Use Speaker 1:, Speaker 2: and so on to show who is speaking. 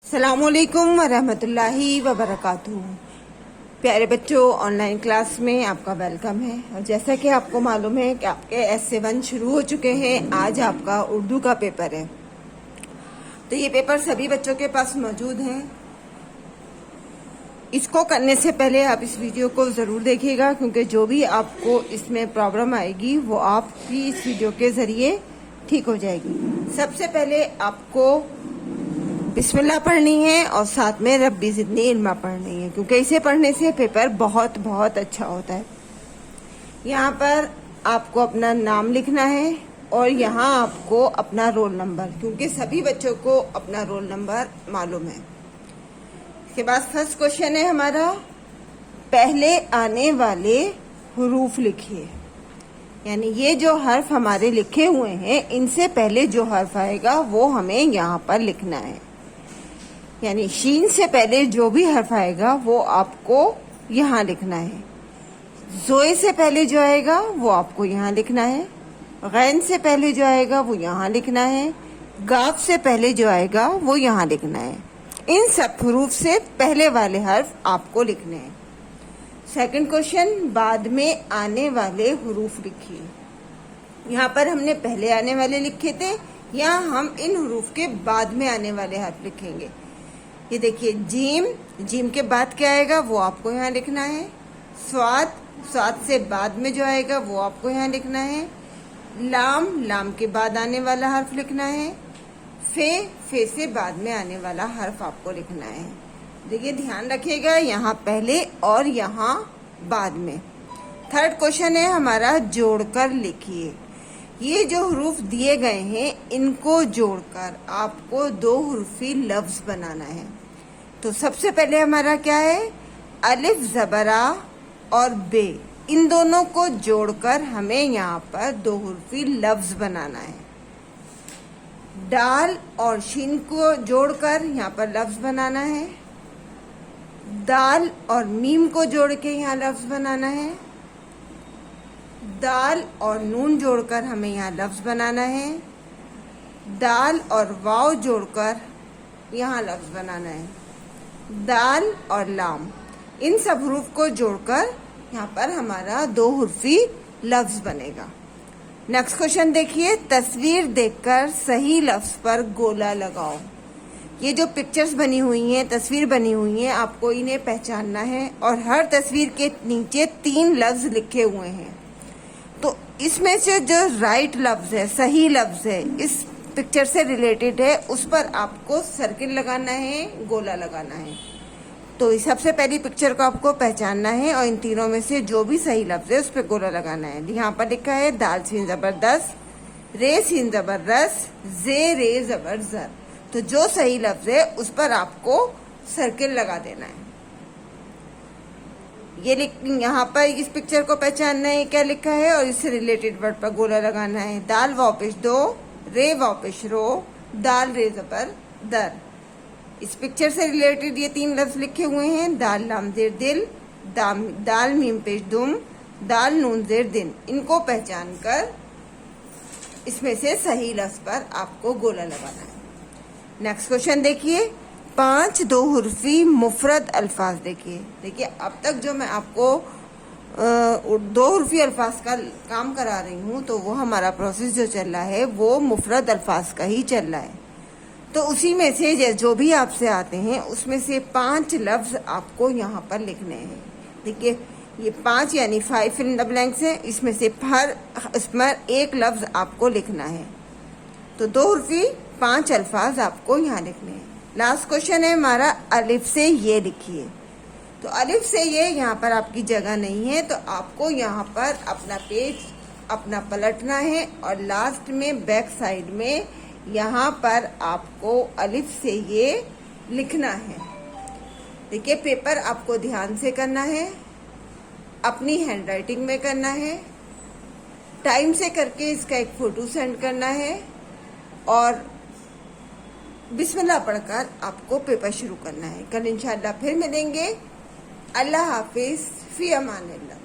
Speaker 1: अस्सलामुअलैकुम वरहमतुल्लाहि वबरकातुहू। प्यारे बच्चों, ऑनलाइन क्लास में आपका वेलकम है। और जैसा कि आपको मालूम है कि आपके S7 शुरू हो चुके हैं। आज आपका उर्दू का पेपर है, तो ये पेपर सभी बच्चों के पास मौजूद है। इसको करने से पहले आप इस वीडियो को ज़रूर देखिएगा, क्योंकि जो भी आपको इसमें प्रॉब्लम आएगी वो आपकी इस वीडियो के ज़रिए ठीक हो जाएगी। सबसे पहले आपको बिस्मिल्लाह पढ़नी है और साथ में रब्बी ज़िदनी इल्मा पढ़नी है, क्योंकि इसे पढ़ने से पेपर बहुत बहुत अच्छा होता है। यहाँ पर आपको अपना नाम लिखना है और यहाँ आपको अपना रोल नंबर, क्योंकि सभी बच्चों को अपना रोल नंबर मालूम है। इसके बाद फर्स्ट क्वेश्चन है हमारा, पहले आने वाले हुरूफ लिखिए। यानी ये जो हर्फ हमारे लिखे हुए हैं, इनसे पहले जो हर्फ आएगा वो हमें यहाँ पर लिखना है। यानी शीन से पहले जो भी हर्फ आएगा वो आपको यहाँ लिखना है। जोए से पहले जो आएगा वो आपको यहाँ लिखना है। गैन से पहले जो आएगा वो यहाँ लिखना है। गाफ से पहले जो आएगा वो यहाँ लिखना है। इन सब हरूफ से पहले वाले हर्फ आपको लिखने हैं। सेकंड क्वेश्चन, बाद में आने वाले हरूफ लिखिए। यहाँ पर हमने पहले आने वाले लिखे थे, यहाँ हम इन हरूफ के बाद में आने वाले हर्फ लिखेंगे। ये देखिए, जीम, जीम के बाद क्या आएगा वो आपको यहाँ लिखना है। स्वाद, स्वाद से बाद में जो आएगा वो आपको यहाँ लिखना है। लाम, लाम के बाद आने वाला हर्फ लिखना है। फे से बाद में आने वाला हर्फ आपको लिखना है। देखिए, ध्यान रखिएगा, यहाँ पहले और यहाँ बाद में। थर्ड क्वेश्चन है हमारा, जोड़कर लिखिए। ये जो हरूफ दिए गए हैं, इनको जोड़कर आपको दो हुर्फी लफ्ज बनाना है। तो सबसे पहले हमारा क्या है, अलिफ ज़बरा और बे, इन दोनों को जोड़कर हमें यहाँ पर दो हुर्फी लफ्ज बनाना है। दाल और शीन को जोड़कर यहाँ पर लफ्ज बनाना है। दाल और मीम को जोड़ के यहाँ लफ्ज बनाना है। दाल और नून जोड़कर हमें यहाँ लफ्ज बनाना है। दाल और वाव जोड़कर यहाँ लफ्ज बनाना है। दाल और लाम, इन सब हरूफ को जोड़कर यहाँ पर हमारा दो हुर्फी लफ्ज बनेगा। नेक्स्ट क्वेश्चन देखिए, तस्वीर देखकर सही लफ्ज पर गोला लगाओ। ये जो पिक्चर्स बनी हुई हैं, तस्वीर बनी हुई हैं, आपको इन्हें पहचानना है और हर तस्वीर के नीचे 3 लफ्ज लिखे हुए हैं। तो इसमें से जो राइट लफ्ज है, सही लफ्ज है, इस पिक्चर से रिलेटेड है, उस पर आपको सर्किल लगाना है, गोला लगाना है। तो सबसे पहली पिक्चर को आपको पहचानना है और इन तीनों में से जो भी सही लफ्ज है उस पर गोला लगाना है। यहाँ पर लिखा है दाल सीन जबरदस्त, रे सीन जबरदस्त, जे रे जबर जर। तो जो सही लफ्ज है उस पर आपको सर्किल लगा देना है। ये यहाँ पर इस पिक्चर को पहचानना है क्या लिखा है और इससे रिलेटेड वर्ड पर गोला लगाना है। दाल वापिश दो, रे वापिश रो, दाल रे जबर दर। इस पिक्चर से रिलेटेड ये 3 लफ्ज लिखे हुए हैं। दाल लाम जेर दिल, दाल मीम पेश दुम, दाल नून जेर दिन। इनको पहचान कर इसमें से सही लफ्ज पर आपको गोला लगाना है। नेक्स्ट क्वेश्चन देखिए, 5 दो हुर्फी मुफरद अल्फाज देखिए अब तक जो मैं आपको दो हुर्फी अल्फाज का काम करा रही हूँ, तो वो हमारा प्रोसेस जो चल रहा है वो मुफरद अल्फाज का ही चल रहा है। तो उसी में से जो भी आपसे आते हैं उसमें से 5 लफ्ज आपको यहाँ पर लिखने हैं। देखिए, ये 5 यानी 5 फिल इन द ब्लैंक्स है। इसमें से इसमें एक लफ्ज आपको लिखना है। तो दो हुर्फी 5 अल्फाज आपको यहाँ लिखने हैं। लास्ट क्वेश्चन है हमारा, अलिफ से ये लिखिए। तो अलिफ से ये यहाँ पर आपकी जगह नहीं है, तो आपको यहाँ पर अपना पेज अपना पलटना है और लास्ट में बैक साइड में यहाँ पर आपको अलिफ से ये लिखना है। देखिए, पेपर आपको ध्यान से करना है, अपनी हैंडराइटिंग में करना है, टाइम से करके इसका एक फोटो सेंड करना है और बिस्मिल्लाह पढ़कर आपको पेपर शुरू करना है। कल इंशाल्लाह फिर मिलेंगे। अल्लाह हाफिज, फी अमानिल्लाह।